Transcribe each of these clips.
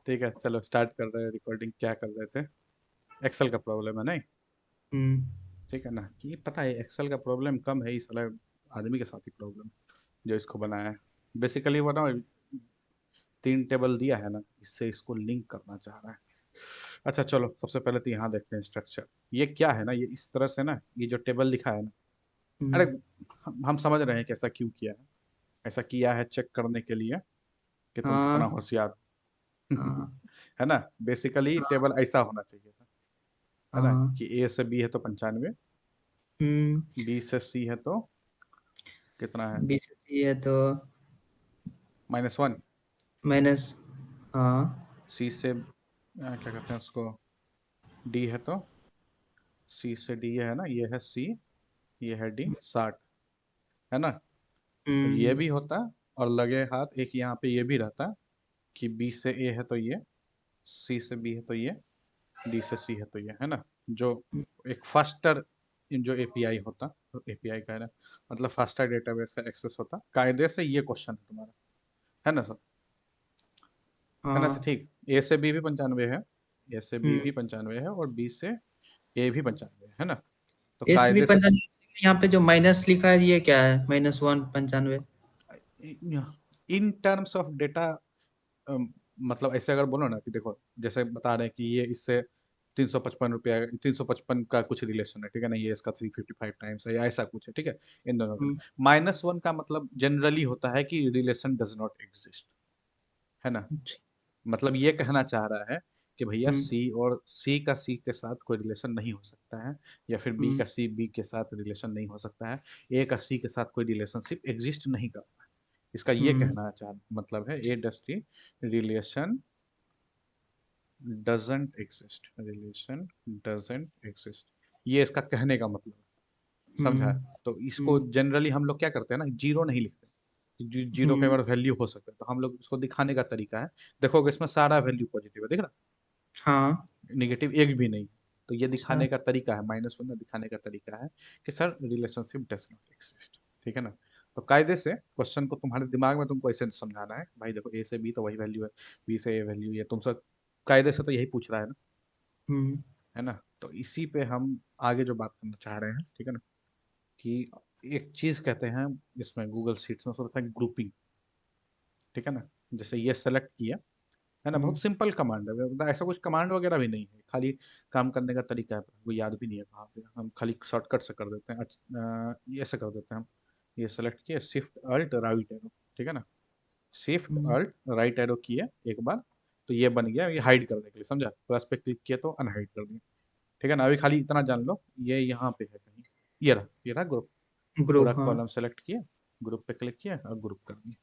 ठीक है, चलो स्टार्ट कर रहे हैं रिकॉर्डिंग। क्या कर रहे थे? एक्सेल का प्रॉब्लम है नहीं? हम्म। ठीक है ना, कि पता है एक्सेल का प्रॉब्लम कम है, इस वाला आदमी के साथ ही प्रॉब्लम जो इसको बनाया है। बेसिकली वो ना 3 टेबल दिया है ना, इससे इसको लिंक करना चाह रहा है। अच्छा चलो, सबसे पहले तो यहाँ देखते हैं स्ट्रक्चर। ये क्या है ना, ये इस तरह से ना, ये जो टेबल लिखा है ना, अरे हम्म। हम समझ रहे हैं कि ऐसा क्यों किया है। ऐसा किया है चेक करने के लिए कि तुम कितना हाँ। होशियार हो। हाँ। है ना, बेसिकली टेबल ऐसा होना चाहिए था। है ना, हाँ। कि ए से बी है तो 95, हम्म। बी से सी है तो कितना है, बीसीसी है तो -1। माइनस। हाँ। सी से क्या कहते हैं उसको, डी है तो सी से डी है ना, ये है सी, ये है डी, 60। है ना, और ये हम्म। भी होता, और लगे हाथ एक यहाँ पे ये भी रहता कि बी से ए है तो ये, सी से बी है तो ये, डी से सी है तो ये। है ना, जो एक फास्टर जो एपीआई होता, एपीआई कह रहा है, मतलब फास्टर डेटाबेस का एक्सेस होता, कायदे से ये क्वेश्चन है तुम्हारा। है ना सर? है ना सर? हाँ। ठीक, ए से बी भी 95 है, ए से बी हम्म। भी 95 है, और बी से ए भी 95 है ना। तो एस भी कायदे से 95। यहाँ पे जो माइनस लिखा है ये क्या है? -1 95। इन टर्म्स ऑफ डेटा, मतलब ऐसे अगर बोलो ना कि देखो, जैसे बता रहे हैं कि ये इससे 355 रुपया, 355 का कुछ रिलेशन है, ठीक है ना, ये इसका 355 टाइम्स है या ऐसा कुछ है, ठीक है, इन दोनों का। हम्म। -1 का मतलब जनरली होता है कि रिलेशन डज नॉट एग्जिस्ट। है ना, अच्छा। मतलब ये कहना चाह रहा है कि भैया हम्म। सी और सी का सी के साथ कोई रिलेशन नहीं हो सकता है, या फिर बी हम्म। का सी बी के साथ रिलेशन नहीं हो सकता है, ए का सी के साथ कोई रिलेशनशिप एग्जिस्ट नहीं करता है। इसका ये हम्म। कहना चाह मतलब है, a dusty relation doesn't exist, relation doesn't exist, ये इसका कहने का मतलब है। समझा? हम्म। तो इसको हम्म। जनरली हम लोग क्या करते हैं ना, जीरो नहीं लिखते। जीरो कई हम्म। बार वैल्यू हो सकता है, तो हम लोग इसको दिखाने का तरीका है, देखोगे इसमें सारा वैल्यू पॉजिटिव है, दिख रहा, हाँ। निगेटिव एक भी नहीं। तो ये अच्छा। दिखाने का तरीका है, -1 दिखाने का तरीका है कि sir relationship does not exist. ठीक है ना, तो कायदे से क्वेश्चन को तुम्हारे दिमाग में तुमको ऐसे समझाना है, भाई देखो ए से बी तो वही वैल्यू है, बी से ए वैल्यू, ये तुमसे कायदे से तो यही पूछ रहा है ना। हम्म। है ना, तो इसी पे हम आगे जो बात करना चाह रहे हैं, ठीक है ना, कि एक चीज कहते हैं इसमें गूगल शीट्स में, उसको होता है ग्रुपिंग। ठीक है ना, जैसे ये सेलेक्ट किया, है ना, बहुत हम्म। सिंपल कमांड है, मतलब ऐसा कुछ कमांड वगैरह भी नहीं है, खाली काम करने का तरीका है, वो याद भी नहीं है कहाँ पे, हम खाली शॉर्टकट से कर देते हैं। ये ऐसे कर देते हैं हम, ये सेलेक्ट किए, शिफ्ट अल्ट राइट एरो, ठीक है ना, शिफ्ट हम्म। अल्ट राइट एरो किए एक बार, तो ये बन गया, ये हाइड करने के लिए, समझा, प्लस पे क्लिक किया तो अनहाइड कर दिया। ठीक है ना, अभी खाली इतना जान लो, ये यहाँ पे है कहीं, ये रहा ग्रुप, पूरा ग्रुप। हाँ। कॉलम सेलेक्ट किया, ग्रुप पे क्लिक किया और ग्रुप कर दिया।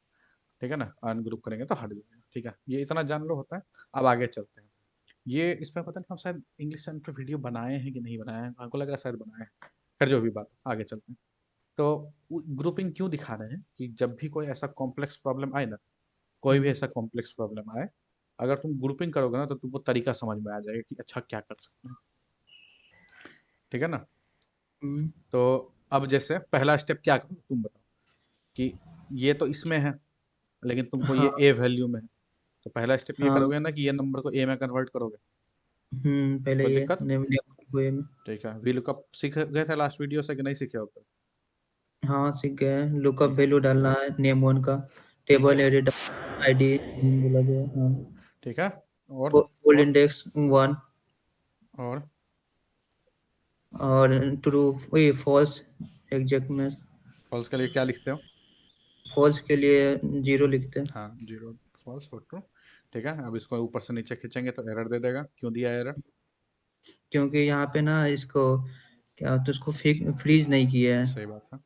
ठीक है ना, अनग्रुप करेंगे तो हट जाएगा। ठीक है, ये इतना जान लो होता है। अब आगे चलते हैं, ये इस पर पता नहीं हम शायद इंग्लिश चैनल पर वीडियो बनाए हैं कि नहीं बनाए हैं, हमको लग रहा है शायद बनाए हैं। फिर जो भी बात, आगे चलते हैं। तो ग्रुपिंग क्यों दिखा रहे हैं कि जब भी कोई ऐसा कॉम्प्लेक्स प्रॉब्लम आए ना, कोई भी हम्म। ऐसा कॉम्प्लेक्स प्रॉब्लम आए, अगर तुम ग्रुपिंग करोगे ना, तो तुमको तरीका समझ में आ जाएगा कि अच्छा क्या कर सकते हैं। ठीक है ना, हम्म। तो अब जैसे पहला स्टेप क्या करो तुम बताओ, कि ये तो इसमें है, लेकिन तुमको ये हाँ। ए वैल्यू में है, तो पहला स्टेप ये हाँ। करोगे ना कि ये नंबर को ए में कन्वर्ट करोगे। पहले कोई ये दिक्कत? नेम हुए में। ठीक है, वी लुकअप सीख गए थे लास्ट वीडियो से कि नहीं सीखे हो अब तक? हाँ, सीख गए। लुकअप ठीक है, वैल्यू डालना है, नेम वन का। ठीक टेबल है, एडिट, आईडी बोला गया। हाँ। ठीक है, और फुल और इंडेक्स 1। और और ट्रू, ये फॉल्स एग्जैक्टनेस। फॉल्स के लिए क्या लिखते हो? फॉल्स के लिए 0 लिखते हैं। हाँ, जीरो फॉल्स और ट्रू। ठीक है, अब इसको ऊपर से नीचे खींचेंगे तो एरर दे देगा, क्यों दिया एरर? क्योंकि यहाँ पे ना इसको क्या तो उसको फ्रीज नहीं किया है। सही बात है,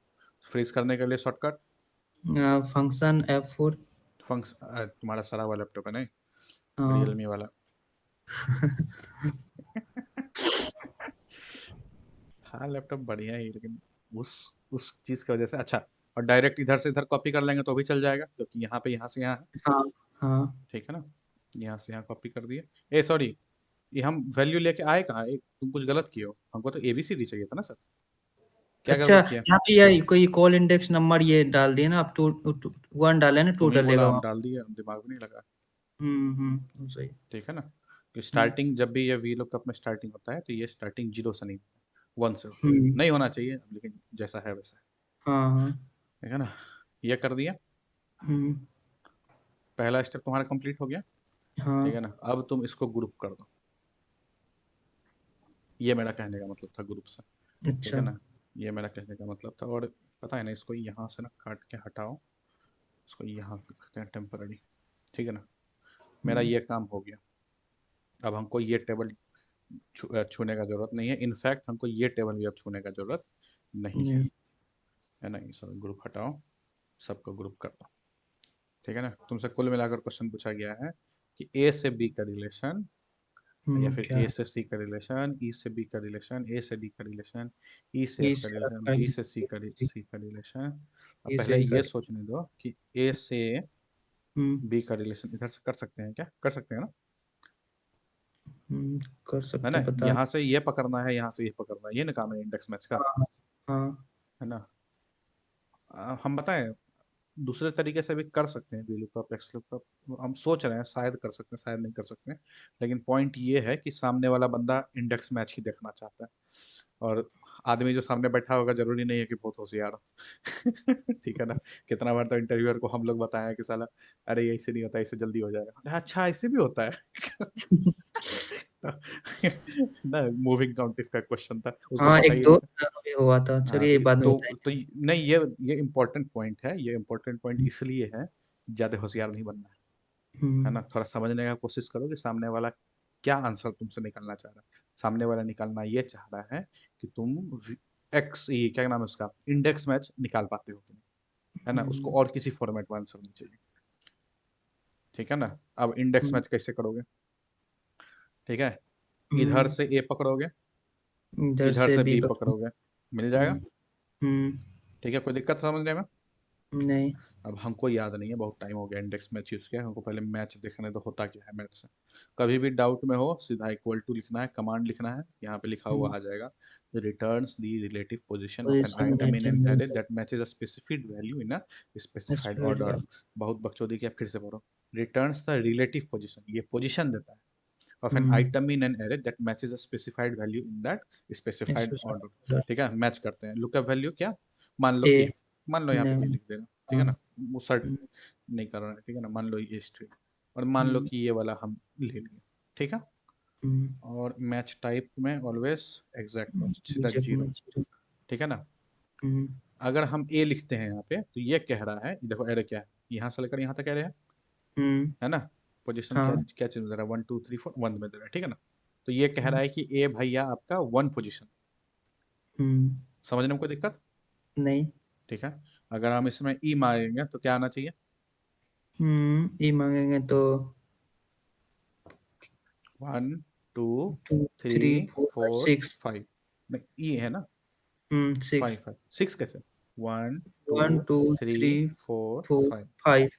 फ्रीज करने के लिए शॉर्टकट फंक्शन F4। फंक्स तुम्हारा सरा वाला लैपटॉप है नहीं, हाँ। रियलमी वाला। हाँ, लैपटॉप बढ़िया ही, लेकिन उस चीज़ की वजह से अच्छा, और डायरेक्ट इधर से इधर कॉपी कर लेंगे तो भी चल जाएगा, क्योंकि यहाँ पे यहाँ से यहाँ है। हाँ। हाँ। ठीक है ना, यहाँ से यहाँ कॉपी कर दिए। ए सॉरी, ये हम वैल्यू लेके आए कहाँ, तुम कुछ गलत किए हो, हमको तो एबीसीडी चाहिए था ना सर, क्या अच्छा, गड़बड़ किया? यहाँ पे ये कोई कॉल इंडेक्स नंबर ये डाल दिए ना, आप 1 डाले ना, 2 तुम ही बोला, डलेगा हम वहाँ। डाल दिए, हम दिमाग में नहीं लगा। सही। ठीक है ना? कि हुँ, स्टार्टिंग जब भी ये वी लुकअप में स्टार्टिंग होता है तो ये स्टार्टिंग 0 से नहीं होता है, 1 से होता है। हुँ, नहीं होना चाहिए लेकिन जैसा है वैसा है। हाँ, हाँ, ठीक है ना? ये कर दिया, हुँ, पहला स्टेप तुम्हारा कंप्लीट हो गया। हाँ, ठीक है ना? अब तुम इसको ग्रुप कर दो। ये मेरा कहने का मतलब था ग्रुप से। ठीक अच्छा, है ना? ये मेरा कहने का मतलब था। और पता है ना, इसको यहाँ से ना काट के हटाओ, इसको यहाँ रखते हैं टेम्पररी। ठीक है ना? मेरा हुँ, ये काम हो गया। अब हमको ये टेबल छूने का जरूरत नहीं है। इनफैक्ट हमको ये टेबल भी अब छूने का जरूरत नहीं नहीं, है ना? ये सब ग्रुप हटाओ, सबको ग्रुप कर दो। ठीक है ना? तुमसे कुल मिलाकर क्वेश्चन पूछा गया है कि ए से बी का रिलेशन, या फिर क्या ए है? से सी का रिलेशन, ई से बी का रिलेशन, ए से डी का रिलेशन, ई से ई एफ का से एफ रिलेशन, का बी से सी का रिलेशन, सी का रिलेशन। अब ई पहले से ई का ये सोचने दो कि ए से हुँ, बी का रिलेशन इधर से कर सकते हैं क्या? कर सकते हैं ना? हुँ, कर है सकते ना? हैं, पता यहाँ से ये पकड़ना है, यहाँ से ये पकड़ना है, ये ना काम है इंडेक्स मैच का। हाँ, हाँ, है ना? हम बताएं, दूसरे तरीके से भी कर सकते हैं वी लुकअप एक्स लुकअप। हम सोच रहे हैं शायद कर सकते हैं, शायद नहीं कर सकते हैं। लेकिन पॉइंट ये है कि सामने वाला बंदा इंडेक्स मैच ही देखना चाहता है। और आदमी जो सामने बैठा होगा जरूरी नहीं है कि बहुत होशियार हो। ठीक है ना? कितना बार तो इंटरव्यूअर को हम लोग बताया कि साला, अरे ये ऐसे नहीं होता, इससे जल्दी हो जाएगा। अच्छा, ऐसे भी होता है। तो ना, मूविंग काउंटिव का क्वेश्चन था, उसको हाँ, पता एक ही नहीं था। दोस्त का भी हुआ था, हाँ, चलिए बाद में बताएँगे। नहीं, ये इम्पोर्टेंट पॉइंट है। ये इम्पोर्टेंट पॉइंट हुँ, इसलिए है, ज़्यादा होशियार नहीं बनना हुँ, है ना? थोड़ा समझने का कोशिश करो कि सामने वाला क्या आंसर तुमसे निकालना चाह रहा है। सामने वाला निकालना ये चाह रहा है कि तुम एक्स, ये क्या नाम है उसका, इंडेक्स मैच निकाल पाते हो कि नहीं। है ना? उसको हुँ, और किसी फॉर्मेट में आंसर नहीं चाहिए। ठीक है ना? अब इंडेक्स हुँ, मैच कैसे करोगे? ठीक है? इधर हुँ, से ए पकड़ोगे, इधर इधर से से बी बी पकड़ो। पकड़ोगे, मिल जाएगा। हुँ, हुँ, ठीक है? कोई दिक्कत समझने में? नहीं, अब हमको याद नहीं है, बहुत टाइम हो गया इंडेक्स मैच यूज़ किया। हमको पहले मैच देखने दो होता क्या है मैच से। कभी भी डाउट में हो, सीधा इक्वल टू लिखना है, कमांड लिखना है, यहाँ पे लिखा हुआ हुँ, आ जाएगा, returns the relative position of an position item in item an array मिलता that matches a specific value in a specified है। ऑर्डर। बहुत बकचोदी किया, फिर से पढ़ो। रिटर्न्स द रिलेटिव पोजीशन, ये पोजीशन देता है, ऑफ एन हुँ, item in an array that matches a specified value in that specified order. Specified ठीक है? मैच करते हैं। लुकअप वैल्यू क्या? मान लो ए ए, मान लो यहाँ पे ए नहीं, लिख देना। ठीक है हाँ, ना? वो सर्ट हुँ, नहीं कर रहा है। ठीक है ना? मान लो ये स्ट्रिंग, और मान लो हुँ, कि ये वाला हम ले लिए। ठीक है? हुँ, और मैच टाइप में ऑलवेज एग्जैक्ट मैच, सीधा रिजेक्ट जीरो। में जीरो। ठीक है ना? हुँ, अगर हम ए लिखते हैं यहाँ पे तो ये कह रहा है, देखो एरे क्या है, यहाँ से लेकर यहाँ तक एरे हुँ, है ना? पोजीशन क्या हाँ, क्या चीज में दे रहा है, 1 2 3 4 1 में दे रहा है। ठीक है ना? तो ये कह हुँ, रहा है कि ए भैया आपका 1 पोजीशन। हुँ, समझने में कोई दिक्कत? नहीं, ठीक है? अगर हम इसमें ई मांगेंगे तो क्या आना चाहिए? ई माँगेंगे तो 1 2 2 3 3 4 5 4 6 5। नहीं, ई है ना? 6 5 5 6 कैसे? 1 2 1 2 3 3 4 4 5। 5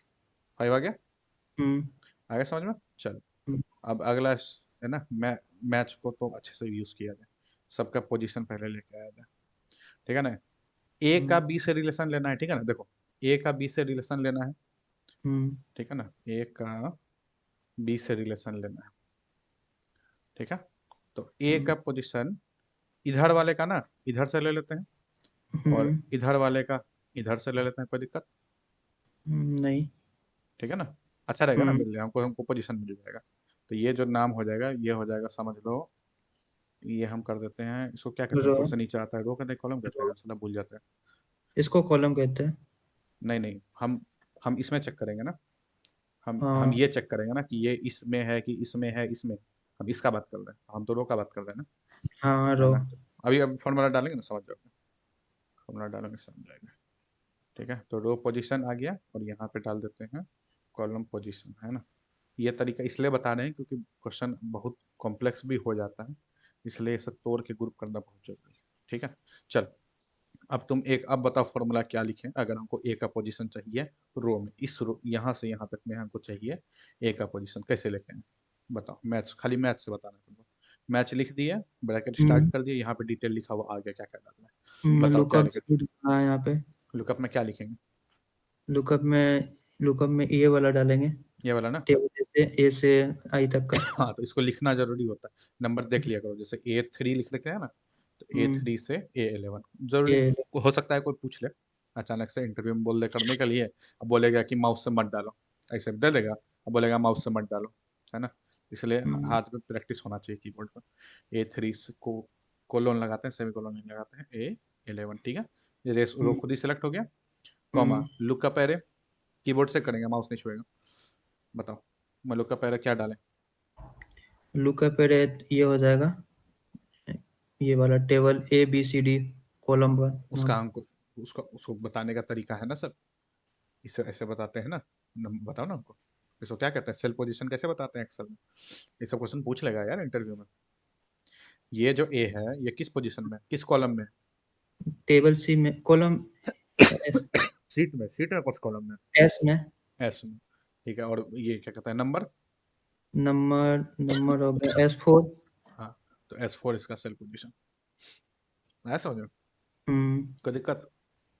5 आ गया? हुँ, आ गया समझ में? चलो, हुँ, अब अगला है ना, मैच को तो अच्छे से यूज किया जाए, सबका पोजीशन पहले लेके आया जाए। ठीक है ना? ए हुँ, का बी से रिलेशन लेना है। ठीक है ना? देखो, ए का बी से रिलेशन लेना है। हुँ, ठीक है ना? ए का बी से रिलेशन लेना है। ठीक है? तो ए हुँ, का पोजीशन इधर वाले का ना इधर से ले लेते हैं, और हुँ, इधर वाले का इधर से ले लेते हैं, कोई दिक्कत? नहीं, ठीक है ना? अच्छा रहेगा ना, हुँ, मिल जाए हमको, हमको पोजीशन मिल जाएगा। तो ये जो नाम हो जाएगा ये हो जाएगा, समझ लो। ये हम कर देते हैं, इसको क्या कहते हैं, रो ऊपर से नीचे आता है रो कहते हैं, कॉलम कहते रो हैं, साला भूल जाते हैं। इसको कॉलम कहते हैं। नहीं नहीं, हम इसमें चेक करेंगे ना। हम हाँ, ये चेक करेंगे ना कि ये इसमें है कि इसमें है, इसमें। हम इसका बात कर रहे हैं, हम तो रो का बात कर रहे हैं ना। हाँ, है रो ना? अभी अब फॉर्मूला डालेंगे ना, समझ जाओगे। फॉर्मूला डालेंगे समझ जाएंगे। ठीक है? तो रो पोजीशन आ गया, और यहाँ पे डाल देते हैं कॉलम पोजीशन। है ना? ये तरीका इसलिए बता रहे हैं क्योंकि क्वेश्चन बहुत कॉम्प्लेक्स भी हो जाता है, इसलिए इसे तोड़ के ग्रुप करना बहुत जरूरी है। ठीक है? चल, अब बताओ फॉर्मूला क्या लिखें अगर हमको ए का पोजीशन चाहिए रो में, इस रो यहाँ से यहाँ तक में हमको चाहिए ए का पोजीशन, कैसे लिखें? बताओ, मैथ्स, खाली मैथ्स से बताना है तुमको। मैच लिख दिए, ब्रैकेट स्टार्ट हुँ, कर दिए, यहाँ पे डिटेल लिखा हुआ आगे क्या क्या डालना है, बताओ क्या लुकअप लिखे? भी लिखना है यहाँ पे। लुकअप में क्या लिखेंगे? लुकअप में लुकअप में ये वाला डालेंगे। ये वाला ना। टेबल ए से आई तक का। हाँ, तो इसको लिखना जरूरी होता है, नंबर देख लिया करो, जैसे A3 लिख रखे है ना, तो A3 से A11 जरूरी। ये हो सकता है कोई पूछ ले अचानक से इंटरव्यू में, बोल दे करने के लिए, अब बोलेगा कि माउस से मत डालो, ऐसे दे देगा, अब बोलेगा माउस से मत डालो, है ना। इसलिए हाथ में प्रैक्टिस होना चाहिए कीबोर्ड पर। A3 को कोलोन लगाते हैं, सेमी कोलोन नहीं लगाते हैं, A11, ठीक है। ये रेस रो खुद ही सेलेक्ट हो गया, कॉमा लुकअप एरे, कीबोर्ड से करेंगे, माउस नहीं छुएगा। बताओ मैं लुकअप एरे क्या डालें? लुकअप एरे ये हो जाएगा, ये वाला टेबल ABCD कॉलम 1। उसका हमको, उसका उसको बताने का तरीका है ना सर, इसे ऐसे बताते हैं ना, बताओ ना हमको, इसको क्या कहते हैं, सेल पोजीशन कैसे बताते हैं एक्सेल में? ये सब क्वेश्चन पूछ लेगा यार इंटरव्यू में। ये जो ए है, ये किस पोजीशन में, किस कॉलम में? टेबल सी में, कॉलम एस, सीट में, कौन कॉलम में? एस में। एस में, ठीक है। और ये क्या कहता है, नंबर? नंबर नंबर हो गया S4। हाँ, तो S4 इसका सेल पोजीशन, आया समझ में? हम्म, कोई दिक्कत?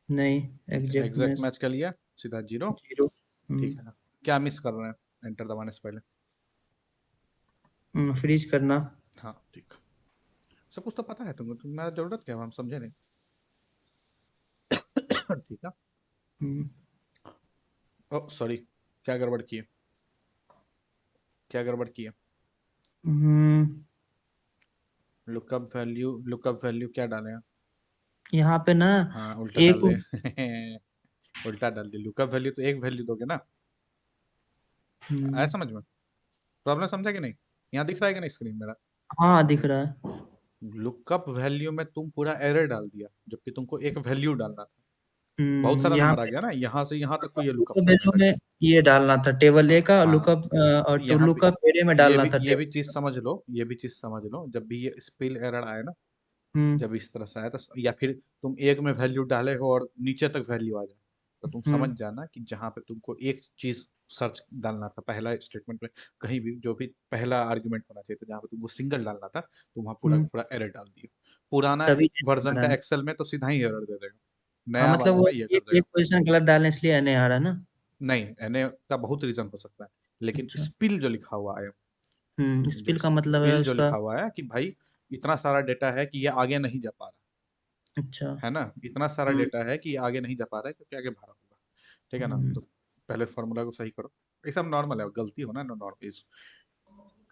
नहीं, एग्जैक्ट में एग्जैक्ट मैच कर लिया, सीधा जीरो। 0। ठीक है, क्या मिस कर रहे हैं एंटर दबाने से पहले? फ्रीज करना। हाँ ठीक, सब कुछ तो पता है तुमको, तुम्हारा जरूरत क्या है, हम समझे नहीं। ठीक है। हम्म, ओ सॉरी, क्या गड़बड़ किए, क्या गड़बड़ किए? हम्म, लुकअप वैल्यू क्या डालें? यहाँ पे ना हाँ उल्टा एक डाल दे। उल्टा डाल दे, लुकअप वैल्यू तो एक वैल्यू दोगे ना। आया हम्म, समझ में? प्रॉब्लम समझा कि नहीं? यहाँ दिख रहा है कि नहीं स्क्रीन मेरा? हाँ दिख रहा है। लुकअप वैल्यू में तुम पूरा एरर डाल दिया, जबकि तुमको एक वैल्यू डालना था। बहुत सारा यहाँ नंबर आ पे गया ना, यहाँ से यहाँ तक को ये लुकअप लुकअप करने वैल्यू लगे। में ये डालना था, टेबल ए का हाँ, लुकअप, और टू यहाँ भी लुकअप एरिया में डालना था ये भी टेबल। चीज समझ लो, ये भी चीज समझ लो, जब भी ये स्पेल एरर आए ना, हम्म, जब इस तरह से आया तो, या फिर तुम एक में वैल्यू डाले हो और नीचे तक वैल्यू आ जाए, तो तुम समझ हम्म, जाना कि जहाँ पे तुमको एक चीज सर्च डालना था पहला स्टेटमेंट में, कहीं भी जो भी पहला आर्ग्यूमेंट होना चाहिए था, जहाँ पे तुमको सिंगल डालना था, तुम वहाँ पूरा का हम्म, पूरा एरर डाल दिए। पुराना तभी वर्जन आ रहा का है। एक्सेल में तो सीधा ही एरर दे देगा, हाँ नया मतलब वाला वो में ये कर देगा। एक पोजीशन गलत डालने इसलिए नहीं आ रहा ना। नहीं, एने का बहुत रीजन हो सकता है, लेकिन अच्छा। स्पिल जो लिखा हुआ है, जो स्पिल का मतलब है स्पिल जो उसका। लिखा हुआ है कि भाई इतना सारा डेटा है कि ये आगे नहीं जा पा रहा अच्छा। है ना, इतना सारा हम्म, डेटा है कि ये आगे नहीं जा पा रहा है, क्योंकि आगे भरा होगा, ठीक है ना। हम्म, तो पहले फॉर्मूला को सही करो, ये सब नॉर्मल है, गलती होना ना नॉर्मल, इज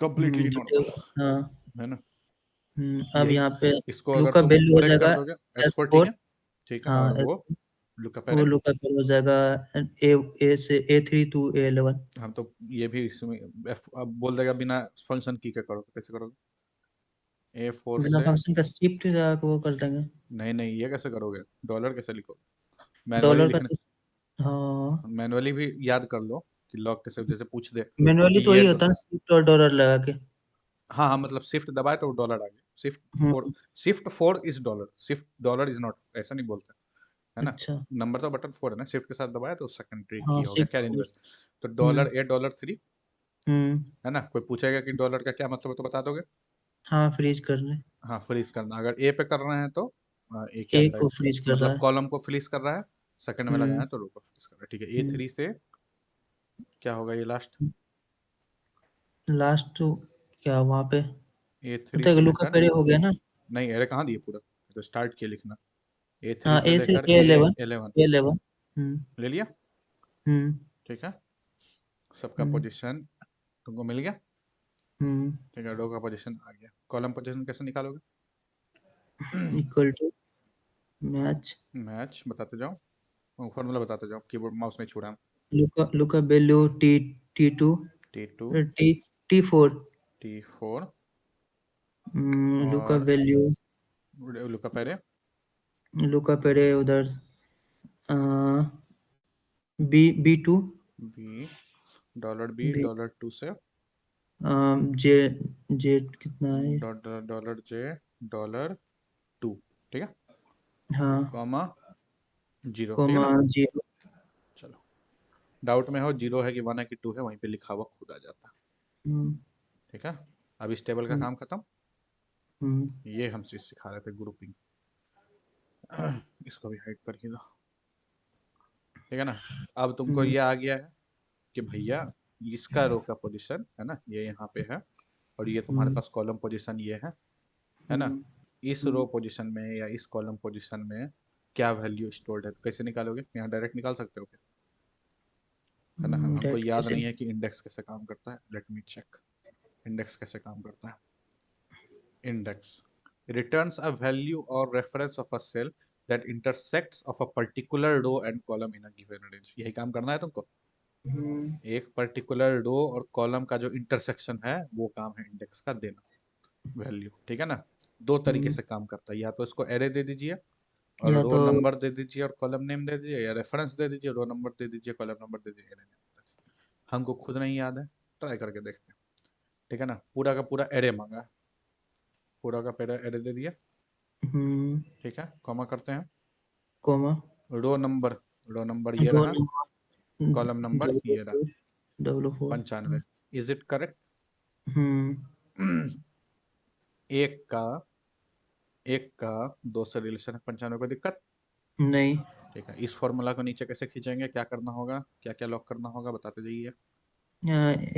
कम्प्लीटली तो नॉर्मल, हाँ। है ना। अब यही, यहाँ पे इसको लू अगर का तुम वैल्यू हो ब्रेक कर जाएगा दोगे, S4 ठीक S4। है, ठीक है, हाँ और वो लुकअप वो है। लू का वैल्यू हो जाएगा ए से A3 to A11। हम तो ये भी इसमें अब बोल देगा बिना फंक्शन की के करो, तो कैसे करोगे? A4 बिना से, फंक्शन का शिफ्ट वो कर देंगे। नहीं नहीं, ये कैसे करोगे, डॉलर कैसे लिखोगे? मैनुअली डॉलर का लिखने, तो हाँ, मैनुअली भी याद कर लो कि लॉग कैसे, जैसे पूछ दे मैनुअली कि तो ये वही होता है ना, शिफ्ट और डॉलर लगा के। हाँ हाँ, मतलब शिफ्ट दबाए तो डॉलर आ गया, हम्म, shift four is dollar, shift dollar is not, ऐसा नहीं बोलते, है ना। अच्छा। नंबर तो बटन फोर है ना, शिफ्ट के साथ दबाया तो सेकेंडरी की हाँ हो गया, शिफ्ट। Carry inverse. तो हम्म, $3, हम्म, है ना। कोई पूछेगा कि डॉलर का क्या मतलब है, तो बता दोगे। हाँ फ्रीज कर ले। हाँ, फ्रीज करना, अगर ए पे कर रहे हैं तो ए क्या एक को टाइप, फ्रीज कर रहा मतलब है। कॉलम को फ्रीज कर रहा है, सेकंड में लगाया हम्म, है तो रो को फ्रीज कर रहा है, ठीक है। ए हम्म, थ्री से क्या होगा ये लास्ट? लास्ट तो क्या वहाँ पे A3 होता है, से लू का लेकर, पहले हो गया ना। नहीं एरे कहाँ दिए पूरा, तो स्टार्ट किए लिखना, A3 हाँ से ए से लेकर A11। A11, A11। हम्म, ले लिया, हम्म, ठीक है। सबका हम्म, पोजीशन तुमको मिल गया, हम्म, ठीक है। रो का पोजीशन आ गया, कॉलम पोजीशन कैसे निकालोगे? इक्वल टू मैच मैच बताते जाओ, फॉर्मूला बताते जाओ, कीबोर्ड माउस नहीं छू रहा। लुका value T2 T2, T4। T4, लुका और वैल्यू, लुका पहले लुका पहले उधर B2। बी, $B, बी $2 से जे जे कितना है ये? $J, $2, ठीक है, हाँ, कॉमा जीरो, ठीक है कोमा ना। 0। चलो, डाउट में हो जीरो है कि वन है कि टू है, वहीं पे लिखा हुआ खुद आ जाता है, हम्म, ठीक है। अब इस टेबल का हम्म, काम खत्म। हम्म, ये हम चीज सिखा रहे थे, ग्रुपिंग। इसको भी हाइड कर दो, ठीक है ना। अब तुमको हम्म, ये आ गया है कि भैया इसका रो का पोजीशन है ना ये यहाँ पे है, और ये तुम्हारे पास कॉलम पोजीशन ये है ना। इस रो पोजीशन में या इस कॉलम पोजीशन में क्या वैल्यू स्टोर्ड है, तो कैसे निकालोगे? यहाँ डायरेक्ट निकाल सकते हो क्या? है ना, हमको डेट याद कैसे? नहीं है कि इंडेक्स कैसे काम करता है। लेट मी चेक इंडेक्स कैसे काम करता है। Index returns a value or reference of a cell that intersects of a particular row and column in a given range। यही काम करना है तुमको। हम्म, एक पर्टिकुलर रो और कॉलम का जो इंटरसेक्शन है वो काम है इंडेक्स का देना वैल्यू, ठीक है ना। दो तरीके हम्म, से काम करता है, या तो इसको एरे दे दीजिए और या रो तो नंबर दे दीजिए और कॉलम नेम दे दीजिए, या रेफरेंस दे दीजिए, रो नंबर दे दीजिए, कॉलम नंबर दे दीजिए, एरे नेम दे दीजिए। हमको खुद नहीं याद है, ट्राई करके देखते हैं, ठीक है ना। पूरा का पूरा एरे मांगा है, पूरा का पूरा एरे दे दिया, हम्म, ठीक है। कॉमा करते हैं, कोमा रो नंबर ये रो रहा, कॉलम नंबर डब्ल्यू ये रहा, four W four 95। Is it correct? हम्म, एक का एक का दो से रिलेशन है 95, कोई दिक्कत? नहीं। ठीक है, इस फॉर्मूला को नीचे कैसे खींचेंगे, क्या करना होगा, क्या क्या लॉक करना होगा, बताते जाइए।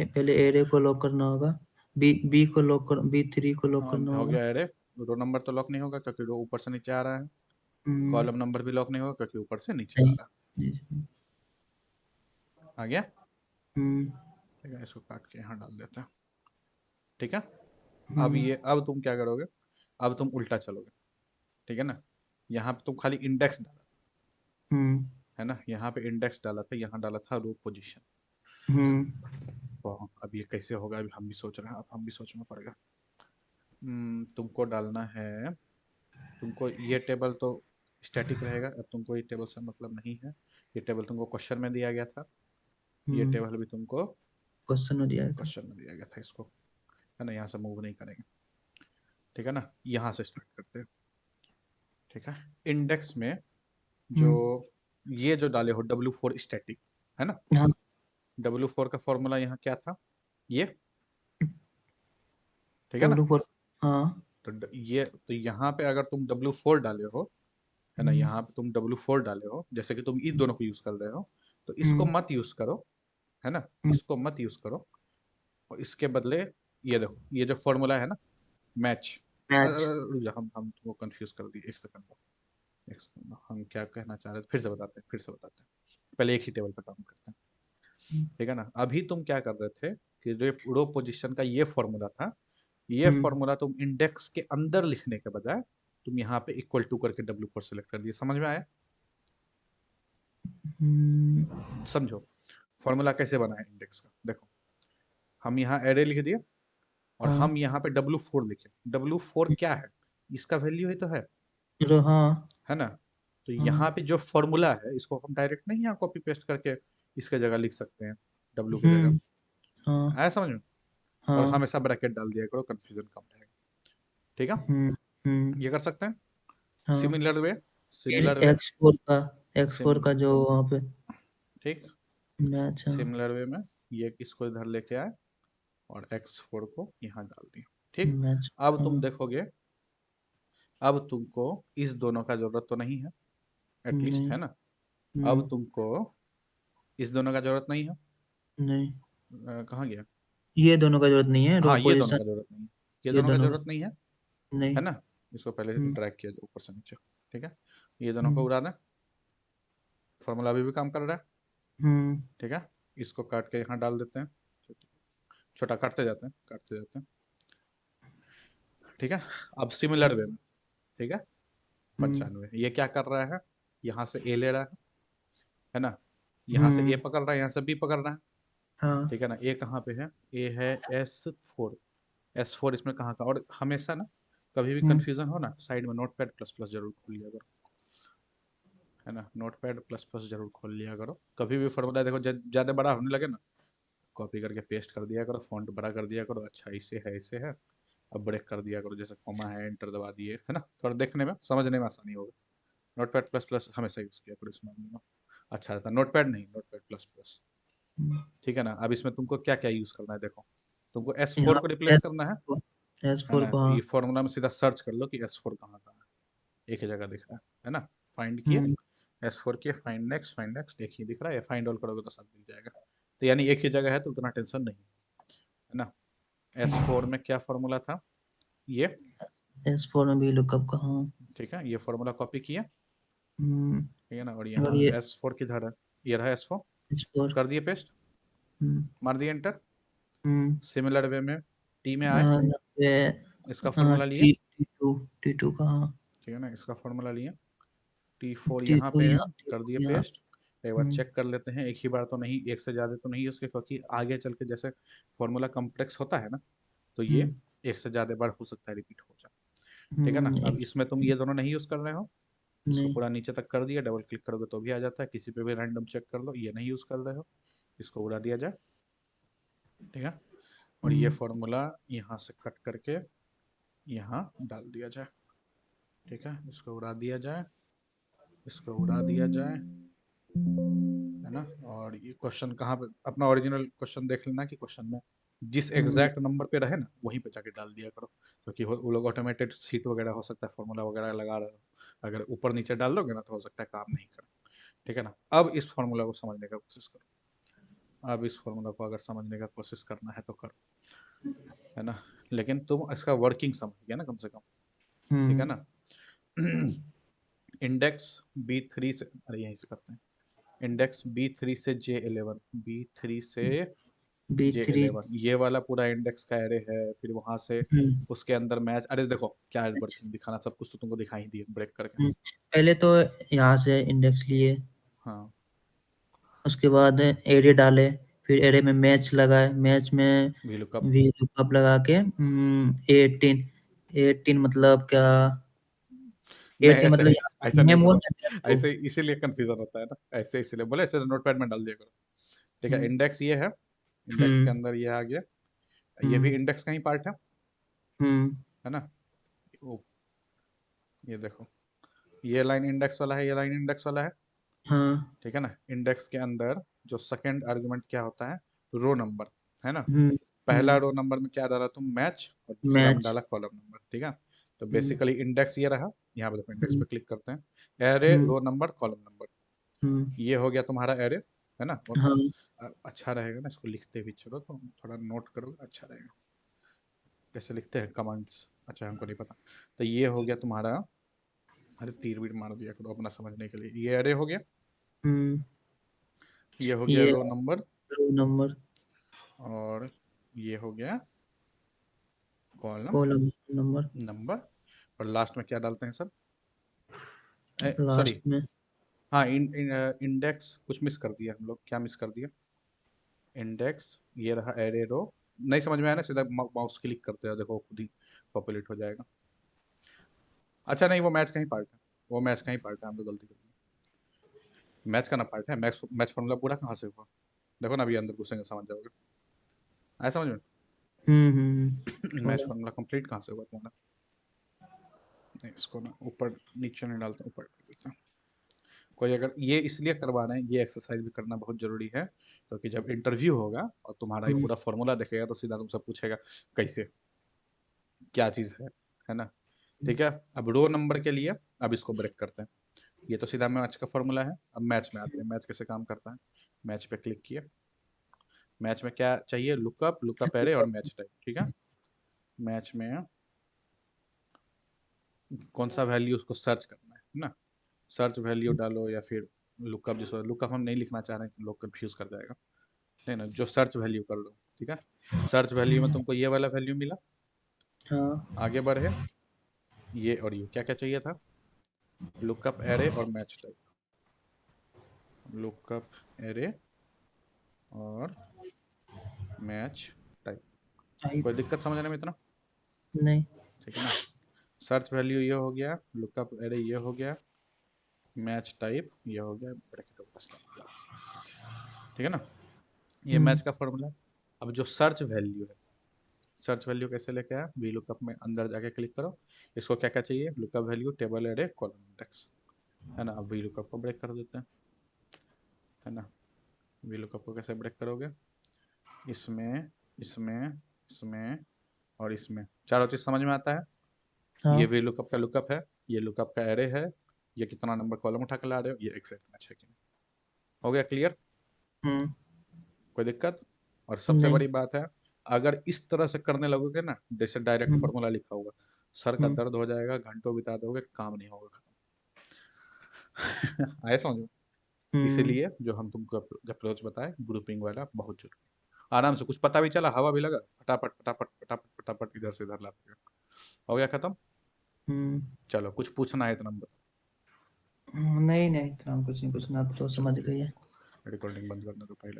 पहले एरे को लॉक करना होगा, बी को लॉक कर, B3 को लॉक हाँ करना हो होगा। गया एरे। रो नंबर तो लॉक नहीं होगा क्योंकि रो ऊपर से नीचे आ रहा है। हम्म, कॉलम नंबर भी लॉक नहीं होगा क्योंकि ऊपर से नीचे आ नहीं। रहा है। आ गया? हम्म, ठीक है, इसको काट के यहाँ डाल देते हैं, ठीक है। अब हम्म, ये, अब तुम क्या करोगे, अब तुम उल्टा चलोगे, ठीक है ना। यहाँ पे तुम खाली इंडेक्स डाला, हम्म, है ना, यहाँ पे इंडेक्स डाला था, यहाँ डाला था रो पोजीशन। हम्म, तो अब ये कैसे होगा, अभी हम भी सोच रहे हैं, अब हम भी सोचना पड़ेगा। तुमको डालना है, तुमको ये टेबल तो स्टैटिक रहेगा, अब तुमको ये टेबल से मतलब नहीं है। ये टेबल तुमको क्वेश्चन में दिया गया था, ये हम्म, टेबल भी तुमको क्वेश्चन में दिया था। क्वेश्चन में दिया गया था, इसको है ना यहाँ से मूव नहीं करेंगे, ठीक है ना। यहाँ से स्टार्ट करते हैं, ठीक है। इंडेक्स में जो हम्म, ये जो डाले हो W4 स्टैटिक, है ना। हाँ, W4 का फॉर्मूला यहाँ क्या था, ये, ठीक है ना। W4, हाँ, तो ये तो यहाँ पे अगर तुम W4 डाले हो, है ना, हम्म, यहाँ पे तुम W4 डाले हो, जैसे कि तुम इन दोनों को यूज कर रहे हो, तो इसको हम्म, मत यूज करो, है ना, हम्म, इसको मत यूज करो। और इसके बदले ये देखो, ये जो फॉर्मूला है ना, मैच। मैच। रुक जा, हम तुमको कंफ्यूज कर दिए, एक सेकंड, एक सेकंड, हम क्या कहना चाह रहे थे, फिर से बताते हैं, फिर से बताते हैं, पहले एक ही टेबल पे काम करते हैं, ठीक है ना। अभी तुम क्या कर रहे थे कि रो पोजीशन का ये फॉर्मूला था, ये हम्म, फॉर्मूला तुम इंडेक्स के अंदर लिखने के बजाय तुम यहाँ पे इक्वल टू करके W4 सेलेक्ट कर दिए, समझ में आया? हम्म, समझो फॉर्मूला कैसे बना है इंडेक्स का, देखो, हम यहाँ एरे लिख दिए और हाँ, हम यहाँ पे W4 लिखे। W4 क्या है, इसका वैल्यू ही तो हाँ, है ना। तो हाँ, यहाँ पे जो फॉर्मूला है इसको हम डायरेक्ट नहीं यहाँ कॉपी पेस्ट करके इसके जगह लिख सकते हैं, W की जगह। हाँ, आया समझ में? और हाँ, हमेशा ब्रैकेट डाल दिया करो, कंफ्यूजन कम रहेगा, ठीक है। हम्म, ये कर सकते हैं। हाँ। सिमिलर वे, फिर सिमिलर वे, X4 सिम का जो वहाँ पे ठीक, मैच। हाँ, सिमिलर वे में ये इसको इधर लेके आए और X4 को यहाँ डाल दिया, ठीक। मैच। अब तुम हाँ, देखोगे, अब तुमको इस दोनों का जरूरत तो नहीं है, एटलीस्ट, नहीं। है ना। अब हम्म, तुमको इस दोनों का जरूरत नहीं है। नहीं, कहाँ गया? ये दोनों का जरूरत नहीं है, रो हाँ ये दोनों पोजीशन। का जरूरत नहीं है, ये ये दोनों का दोनों जरूरत का नहीं है नहीं। ना। इसको पहले हम्म, ड्रैग किया जाए ऊपर से नीचे, ठीक है। ये दोनों को हम्म, उड़ा दें, फॉर्मूला अभी भी काम कर रहा है, हम्म, ठीक है। इसको काट के यहाँ डाल देते हैं, छोटा काटते जाते हैं, काटते जाते हैं, ठीक है। अब सिमिलर वे में, ठीक है, हम्म, 95 ये क्या कर रहा है, यहाँ से ए ले रहा है ना, यहाँ से ए हम्म, पकड़ रहा है, यहाँ से बी पकड़ रहा है, हाँ, ठीक है ना। ए कहाँ पे है, ए है S4, S4 इसमें कहाँ का, और हमेशा ना कभी भी हम्म, कंफ्यूजन हो ना, साइड में नोटपैड प्लस प्लस जरूर खोल लिया करो, है ना। नोटपैड प्लस प्लस जरूर खोल लिया करो, कभी भी फॉर्मूला देखो ज़्यादा बड़ा होने लगे ना, कॉपी करके पेस्ट कर दिया करो, फॉन्ट बड़ा कर दिया करो, अच्छा ऐसे है, अब ब्रेक कर दिया करो, जैसे कॉमा है एंटर दबा दिए, है ना, थोड़ा देखने में समझने में आसानी होगा। नोटपैड प्लस प्लस हमेशा यूज़ किया करो इस मामले में, अच्छा रहता है। नोटपैड नहीं, नोटपैड प्लस प्लस, हम्म। ठीक है ना। अब इसमें तुमको क्या क्या यूज़ करना है, देखो, तुमको S4 यहाँ को रिप्लेस एस करना एस है फोर ना। को, तो हाँ। ये फॉर्मूला में सीधा सर्च कर लो कि S4 कहाँ है, एक ही जगह दिख रहा है ना। फाइंड किए, हम्म, S4 किए, फाइंड नेक्स्ट एक ही दिख रहा है, या फाइंड ऑल करोगे तो सब दिख जाएगा, तो यानी एक ही जगह है तो उतना टेंशन नहीं है ना। S4 में क्या फॉर्मूला था ये, S4 में भी लुकअप का, हाँ। ठीक है, ये फॉर्मूला कॉपी किया, हम्म, ठीक है ना, और और यहाँ ये S4 किधर है, ये रहा S4, S4। कर दिए पेस्ट, हम्म। मार दिए एंटर। हम्म। सिमिलर वे में टी में आए, यहाँ पे इसका हाँ, फॉर्मूला लिए, T2 का, हाँ। ठीक है ना, इसका फॉर्मूला लिए, T4 यहाँ T2 पे है, यहाँ, कर दिए T2 यहाँ। पेस्ट। एक बार हम्म। चेक कर लेते हैं, एक ही बार तो नहीं, एक से ज़्यादा तो नहीं उसके, क्योंकि आगे चल के जैसे फॉर्मूला कॉम्प्लेक्स होता है ना, तो ये हम्म। एक से ज़्यादा बार हो सकता है रिपीट हो जाए, ठीक है ना। अब इसमें तुम ये दोनों नहीं यूज़ कर रहे हो, इसको नहीं। पूरा नीचे तक कर दिया, डबल क्लिक करोगे तो भी आ जाता है, किसी पे भी रैंडम चेक कर लो, ये नहीं यूज़ कर रहे हो, इसको उड़ा दिया जाए, ठीक है। और ये हम्म। फॉर्मूला यहाँ से कट करके यहाँ डाल दिया जाए, ठीक है, इसको उड़ा दिया जाए, इसको उड़ा दिया जाए, है ना। और ये क्वेश्चन कहाँ पे, अपना ओरिजिनल क्वेश्चन देख लेना कि क्वेश्चन में जिस हम्म। एग्जैक्ट नंबर पे रहे ना वहीं पे जाके डाल दिया करो, क्योंकि वो लोग ऑटोमेटेड सीट वगैरह हो सकता है फॉर्मूला वगैरह लगा रहे हो, अगर ऊपर नीचे डाल दोगे ना तो हो सकता है काम नहीं करे, ठीक है ना। अब इस फॉर्मूला को समझने का कोशिश करो, अब इस फॉर्मूला को अगर समझने का कोशिश करना है तो करो, है ना, लेकिन तुम इसका वर्किंग समझ गया ना कम से कम, ठीक है हम्म। ना। इंडेक्स B3 से, अरे यहीं से करते हैं, इंडेक्स B3 से J11, B3 से B3। J11, ये वाला पूरा इंडेक्स का एरे है, फिर वहां से हम्म। उसके अंदर मैच, अरे देखो क्या वर्किंग दिखाना, सब कुछ तो तुमको दिखाई दिए ब्रेक करके, पहले तो यहाँ से इंडेक्स लिए, हाँ उसके बाद एरे डाले, फिर एरे में मैच लगाए, मैच में वी लुकअप, वी लुकअप लगा के 18। 18 मतलब क्या? नहीं 18 ऐसे मतलब यहाँ ऐसा नहीं नेम समझ, बोलते हैं टू। ऐसे इसीलिए कंफ्यूजन होता है ना, ऐसे इसीलिए बोले, ऐसे नोटपैड में डाल दिया करो, ठीक है। हम्म। इंडेक्स ये है, इंडेक्स के हम्म। अंदर ये आ गया, ये भी हम्म। इंडेक्स का ही पार्ट हम्म। है ना। ओ, ये देखो, ये लाइन इंडेक्स वाला है, ये लाइन इंडेक्स वाला है, हाँ। ठीक है ना। इंडेक्स के अंदर जो सेकंड आर्गुमेंट क्या होता है, रो नंबर, है ना। हम्म। पहला हम्म। रो नंबर में क्या डाला तुम, मैच, और दूसरा में मैच। डाला कॉलम नंबर, ठीक है। तो हम्म। बेसिकली इंडेक्स ये रहा, यहाँ पे देखो इंडेक्स हम्म। पे क्लिक करते हैं, एरे हम्म। रो नंबर कॉलम नंबर, हम्म। ये हो गया तुम्हारा एरे, है ना। और हाँ। अच्छा रहेगा ना इसको लिखते भी चलो तो थोड़ा नोट करोगे अच्छा रहेगा, कैसे लिखते हैं कमांड्स, अच्छा हमको नहीं पता। तो ये हो गया तुम्हारा, अरे तीर बीर मार दिया करो अपना समझने के लिए, ये एरे हो गया, हम्म। ये हो गया ये रो नंबर, रो नंबर, और ये हो गया कॉलम कॉलम नंबर। नंबर, और लास्ट में क्या डालते हैं सर, लास्ट सॉरी, में हाँ इंडेक्स कुछ मिस कर दिया हम लोग, क्या मिस कर दिया, इंडेक्स, ये रहा एरे रो, नहीं समझ में आया ना, सीधा माउस क्लिक करते हैं, देखो खुद ही पॉपुलेट हो जाएगा। अच्छा नहीं, वो मैच का ही पार्ट है, वो मैच का ही पार्ट है, हम लोग गलती कर दी, मैच का ना पार्ट है, मैच मैच फॉर्मूला पूरा कहाँ से हुआ, देखो ना अभी अंदर घुसेंगे समझ जाओगे, आया समझ में। मैच होगा। फॉर्मूला कंप्लीट कहाँ से हुआ तुम्हारा, नहीं इसको ना ऊपर नीचे नहीं डालते, ऊपर कर देते हैं। कोई अगर ये इसलिए करवा रहे हैं, ये एक्सरसाइज भी करना बहुत जरूरी है, क्योंकि जब इंटरव्यू होगा और तुम्हारा ये हम्म। पूरा फॉर्मूला देखेगा तो सीधा तुमसे पूछेगा कैसे, क्या चीज़ है ना। ठीक है, अब रो नंबर के लिए अब इसको ब्रेक करते हैं, ये तो सीधा मैच का फॉर्मूला है, अब मैच में आते हैं, मैच कैसे काम करता है। मैच पे क्लिक किए, मैच में क्या चाहिए, लुकअप, लुकअप एरे और मैच टाइप, ठीक है। मैच में कौन सा वैल्यू उसको सर्च करना है ना, सर्च वैल्यू डालो, या फिर लुकअप, जिसको लुकअप हम नहीं लिखना चाह रहे हैं, लोग कंफ्यूज कर जाएगा, नहीं ना, जो सर्च वैल्यू कर लो, ठीक है। सर्च वैल्यू में तुमको ये वाला वैल्यू मिला, हाँ। आगे बढ़े, ये और ये क्या क्या चाहिए था, लुकअप एरे और मैच टाइप, लुकअप एरे और मैच टाइप, कोई टाइप। दिक्कत समझने में इतना, नहीं। ठीक है ना। सर्च वैल्यू ये हो गया, लुकअप एरे ये हो गया, मैच टाइप ये हो गया, ब्रैकेट ओपन का मतलब, ठीक है ना। ये मैच हम्म। का फॉर्मूला। अब जो सर्च वैल्यू है, सर्च वैल्यू कैसे लेके आया, वी लुकअप में अंदर जाके क्लिक करो, इसको क्या क्या चाहिए, lookup value, table array, column index, है ना। अब वी लुकअप को ब्रेक कर देते हैं, है ना। वी लुकअप को कैसे ब्रेक करोगे, इसमें, इसमें, इसमें और इसमें, चारों चीज समझ में आता है। ये हाँ। वी लुकअप का लुकअप है, ये लुकअप का एरे है, ये कितना नंबर कॉलम उठा के ला रहे हो, ये एग्जैक्ट मैच है कि नहीं, हो गया क्लियर। हम्म। कोई दिक्कत? और सबसे नहीं। बड़ी बात है, अगर इस तरह से करने लगोगे ना, जैसे डायरेक्ट हम्म। फॉर्मूला लिखा होगा, सर का हम्म। दर्द हो जाएगा, घंटों बिता दोगे, काम नहीं होगा, खत्म। आए समझ में? हम्म। इसीलिए जो हम तुमको अप्रोच बताए ग्रुपिंग वाला बहुत जरूरी है। आराम से कुछ पता भी चला, हवा भी लगा, फटाफट फटाफट फटाफट फटाफट इधर से इधर लाते हो गया खत्म। हम्म। चलो कुछ पूछना है इतना बताओ। नहीं नहीं, इतना कुछ नहीं पूछना, आप तो समझ चलो गए। रिकॉर्डिंग बंद करने दो पहले।